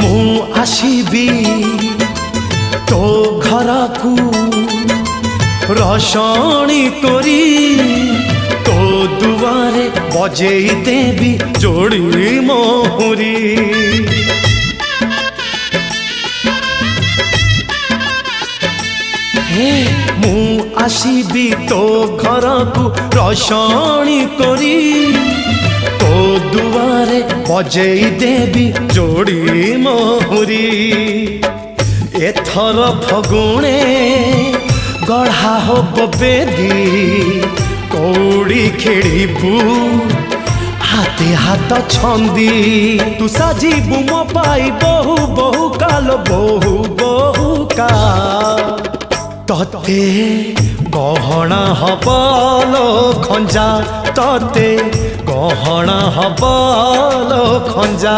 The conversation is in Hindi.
मु आसीबी तो घर को रसणी करी तो दुआरे बजेई देवी जोड़ी मोहरी मु आसीबी तो घर को रसणी करी तो दुआरे बजेई देवी जोड़ी मोहरी एथर फगुणे गढ़ा हो बेदी कौड़ी खेड़बू हाथे हाथ छंदी तू साजिबू मो पाई बहु बहु काल बहु बहु का तते गहना हबलो खंजा तते गहना हबलो खंजा।